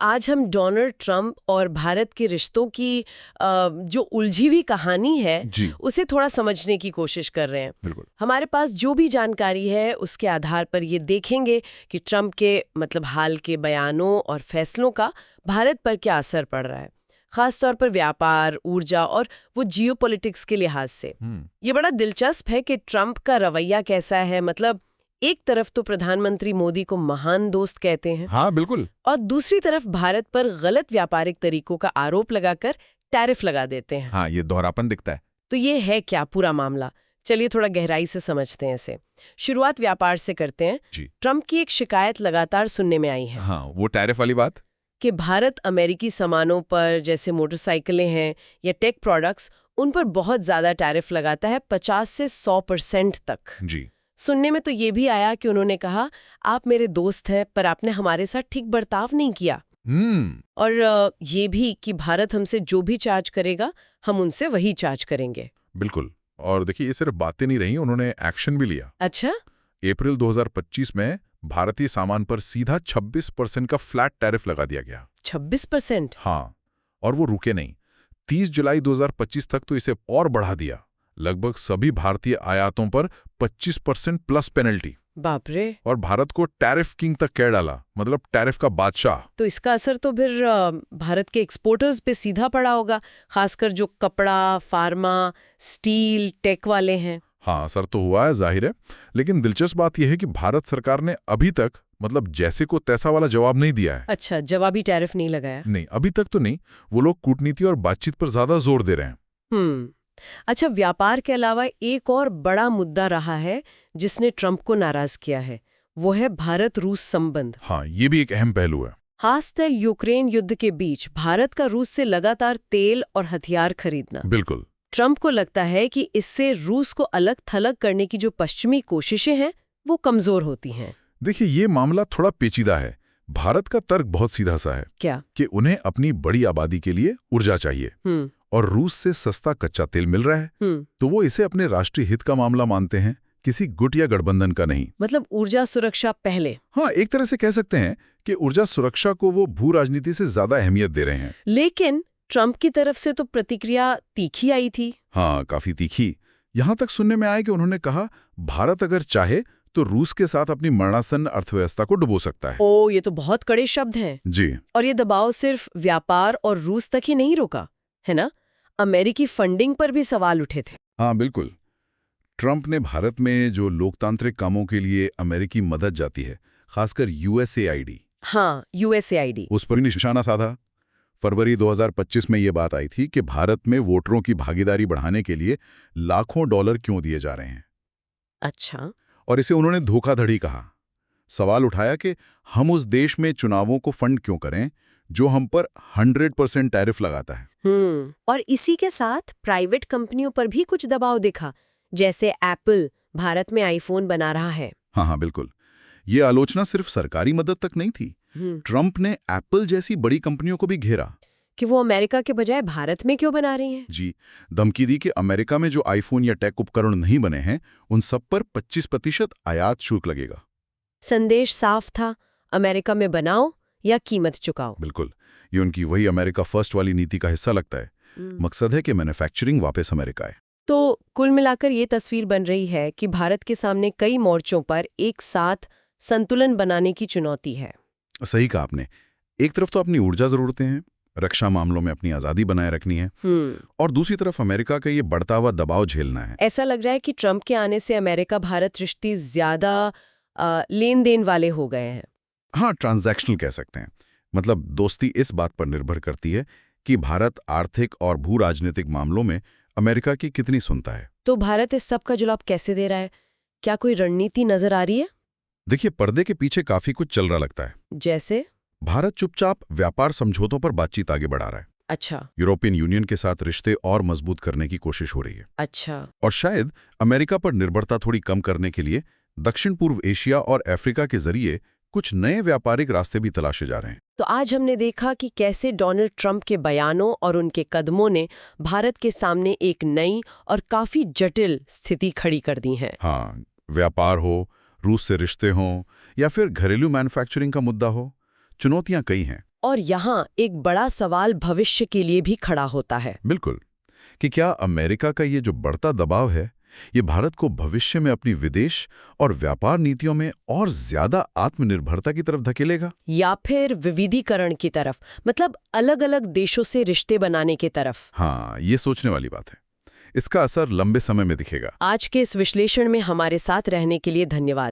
आज हम Donald Trump और भारत के रिश्तों की जो उलझी हुई कहानी है जी उसे थोड़ा समझने की कोशिश कर रहे हैं। बिल्कुल। हमारे पास जो भी जानकारी है उसके आधार पर ये देखेंगे कि ट्रंप के हाल के बयानों और फैसलों का भारत पर क्या असर पड़ रहा है, खासतौर पर व्यापार, ऊर्जा और वो जियोपॉलिटिक्स के लिहाज से। ये बड़ा दिलचस्प है कि ट्रंप का रवैया कैसा है। एक तरफ तो प्रधानमंत्री मोदी को महान दोस्त कहते हैं, हाँ बिल्कुल। और दूसरी तरफ भारत पर गलत व्यापारिक तरीकों का आरोप लगाकर टैरिफ लगा देते हैं। हाँ, ये दोहरापन दिखता है। तो ये है क्या पूरा मामला? चलिए थोड़ा गहराई से समझते हैं इसे। शुरुआत व्यापार से करते हैं। जी ट्रंप की एक शिकायत लगातार सुनने में आई है हाँ, वो टैरिफ वाली बात। कि भारत अमेरिकी सामानों पर, जैसे मोटरसाइकिलें हैं या टेक प्रोडक्ट्स, उन पर बहुत ज्यादा टैरिफ लगाता है, 50 से 100% तक। जी सुनने में तो ये भी आया कि उन्होंने कहा, आप मेरे दोस्त हैं पर आपने हमारे साथ ठीक बर्ताव नहीं किया। और ये भी कि भारत हमसे जो भी चार्ज करेगा हम उनसे वही चार्ज करेंगे। बिल्कुल। और देखिए, ये सिर्फ बातें नहीं रही, उन्होंने एक्शन भी लिया। अच्छा, अप्रैल 2025 में भारतीय सामान पर सीधा 26% का फ्लैट टैरिफ लगा दिया गया। 26%? हाँ, और वो रुके नहीं। 30 जुलाई 2025 तक तो इसे और बढ़ा दिया। लगभग सभी भारतीय आयातों पर 25% प्लस पेनल्टी। बाप रे। और भारत को टैरिफ किंग तक कह डाला, मतलब टैरिफ का बादशाह। तो इसका असर तो फिर भारत के एक्सपोर्टर्स पे सीधा पड़ा होगा, खासकर जो कपड़ा, फार्मा, स्टील, टेक वाले हैं। हाँ, असर तो हुआ है, जाहिर है। लेकिन दिलचस्प बात यह है कि भारत सरकार ने अभी तक जैसे को तैसा वाला जवाब नहीं दिया है। अच्छा, जवाबी टैरिफ नहीं लगाया? नहीं, अभी तक तो नहीं। वो लोग कूटनीति और बातचीत पर ज्यादा जोर दे रहे हैं। अच्छा, व्यापार के अलावा एक और बड़ा मुद्दा रहा है जिसने ट्रंप को नाराज किया है, वो है भारत रूस संबंध। हाँ, ये भी एक अहम पहलू है। खासकर यूक्रेन युद्ध के बीच भारत का रूस से लगातार तेल और हथियार खरीदना। बिल्कुल। ट्रंप को लगता है कि इससे रूस को अलग थलग करने की जो पश्चिमी कोशिशें हैं वो कमजोर होती हैं। देखिए, ये मामला थोड़ा पेचीदा है। भारत का तर्क बहुत सीधा सा है। क्या? कि उन्हें अपनी बड़ी आबादी के लिए ऊर्जा चाहिए और रूस से सस्ता कच्चा तेल मिल रहा है, तो वो इसे अपने राष्ट्रीय हित का मामला मानते हैं, किसी गुट या गठबंधन का नहीं। ऊर्जा सुरक्षा पहले। हाँ, एक तरह से कह सकते हैं कि ऊर्जा सुरक्षा को वो भू राजनीति से ज्यादा अहमियत दे रहे हैं। लेकिन ट्रंप की तरफ से तो प्रतिक्रिया तीखी आई थी। हाँ, काफी तीखी। यहां तक सुनने में आया कि उन्होंने कहा, भारत अगर चाहे तो रूस के साथ अपनी मरणासन्न अर्थव्यवस्था को डुबो सकता है। ओ, ये तो बहुत कड़े शब्द हैं। जी। और ये दबाव सिर्फ व्यापार और रूस तक ही नहीं रुका, है ना? अमेरिकी फंडिंग पर भी सवाल उठे थे। हाँ बिल्कुल। ट्रंप ने भारत में जो लोकतांत्रिक कामों के लिए अमेरिकी मदद जाती है, खासकर यूएसएआईडी, हाँ, यूएसएआईडी, उस पर निशाना साधा। फरवरी 2025 में ये बात आई थी कि भारत में वोटरों की भागीदारी बढ़ाने के लिए लाखों डॉलर क्यों दिए जा रहे हैं। अच्छा। और इसे उन्होंने धोखाधड़ी कहा। सवाल उठाया कि हम उस देश में चुनावों को फंड क्यों करें जो हम पर 100% टैरिफ लगाता है। और इसी के साथ प्राइवेट कंपनियों पर भी कुछ दबाव दिखा, जैसे एप्पल भारत में आईफोन बना रहा है। हाँ बिल्कुल। ये आलोचना सिर्फ सरकारी मदद तक नहीं थी। ट्रंप ने एप्पल जैसी बड़ी कंपनियों को भी घेरा कि वो अमेरिका के बजाय भारत में क्यों बना रही हैं। जी, धमकी दी कि अमेरिका में जो आईफोन या टेक उपकरण नहीं बने हैं उन सब पर 25% आयात शुल्क लगेगा। संदेश साफ था, अमेरिका में बनाओ या कीमत चुकाओ। बिल्कुल, ये उनकी वही अमेरिका फर्स्ट वाली नीति का हिस्सा लगता है। मकसद है कि मैन्युफैक्चरिंग वापस अमेरिका आए। तो कुल मिलाकर ये तस्वीर बन रही है कि भारत के सामने कई मोर्चों पर एक साथ संतुलन बनाने की चुनौती है। सही कहा आपने। एक तरफ तो अपनी ऊर्जा जरूरतें हैं, रक्षा मामलों में अपनी आजादी बनाए रखनी है, और दूसरी तरफ अमेरिका का ये बढ़ता हुआ दबाव झेलना है। ऐसा लग रहा है कि ट्रंप के आने से अमेरिका भारत रिश्ते ज्यादा लेन देन वाले हो गए हैं। हाँ, ट्रांजैक्शनल कह सकते हैं। दोस्ती इस बात पर निर्भर करती है कि भारत आर्थिक और भू राजनीतिक मामलों में अमेरिका की कितनी सुनता है। तो भारत इस सब का जवाब कैसे दे रहा है? क्या कोई रणनीति नजर आ रही है? देखिए, पर्दे के पीछे काफी कुछ चल रहा लगता है। जैसे? भारत चुपचाप व्यापार समझौतों पर बातचीत आगे बढ़ा रहा है। अच्छा। यूरोपियन यूनियन के साथ रिश्ते और मजबूत करने की कोशिश हो रही है। अच्छा। और शायद अमेरिका पर निर्भरता थोड़ी कम करने के लिए दक्षिण पूर्व एशिया और अफ्रीका के जरिए कुछ नए व्यापारिक रास्ते भी तलाशे जा रहे हैं। तो आज हमने देखा कि कैसे डोनाल्ड ट्रंप के बयानों और उनके कदमों ने भारत के सामने एक नई और काफी जटिल स्थिति खड़ी कर दी है। हाँ, व्यापार हो, रूस से रिश्ते हों या फिर घरेलू मैन्युफैक्चरिंग का मुद्दा हो, चुनौतियां कई हैं। और यहाँ एक बड़ा सवाल भविष्य के लिए भी खड़ा होता है। बिल्कुल, कि क्या अमेरिका का ये जो बढ़ता दबाव है, ये भारत को भविष्य में अपनी विदेश और व्यापार नीतियों में और ज्यादा आत्मनिर्भरता की तरफ धकेलेगा? या फिर विविधीकरण की तरफ, मतलब अलग-अलग देशों से रिश्ते बनाने की तरफ? हाँ, ये सोचने वाली बात है। इसका असर लंबे समय में दिखेगा। आज के इस विश्लेषण में हमारे साथ रहने के लिए धन्यवाद।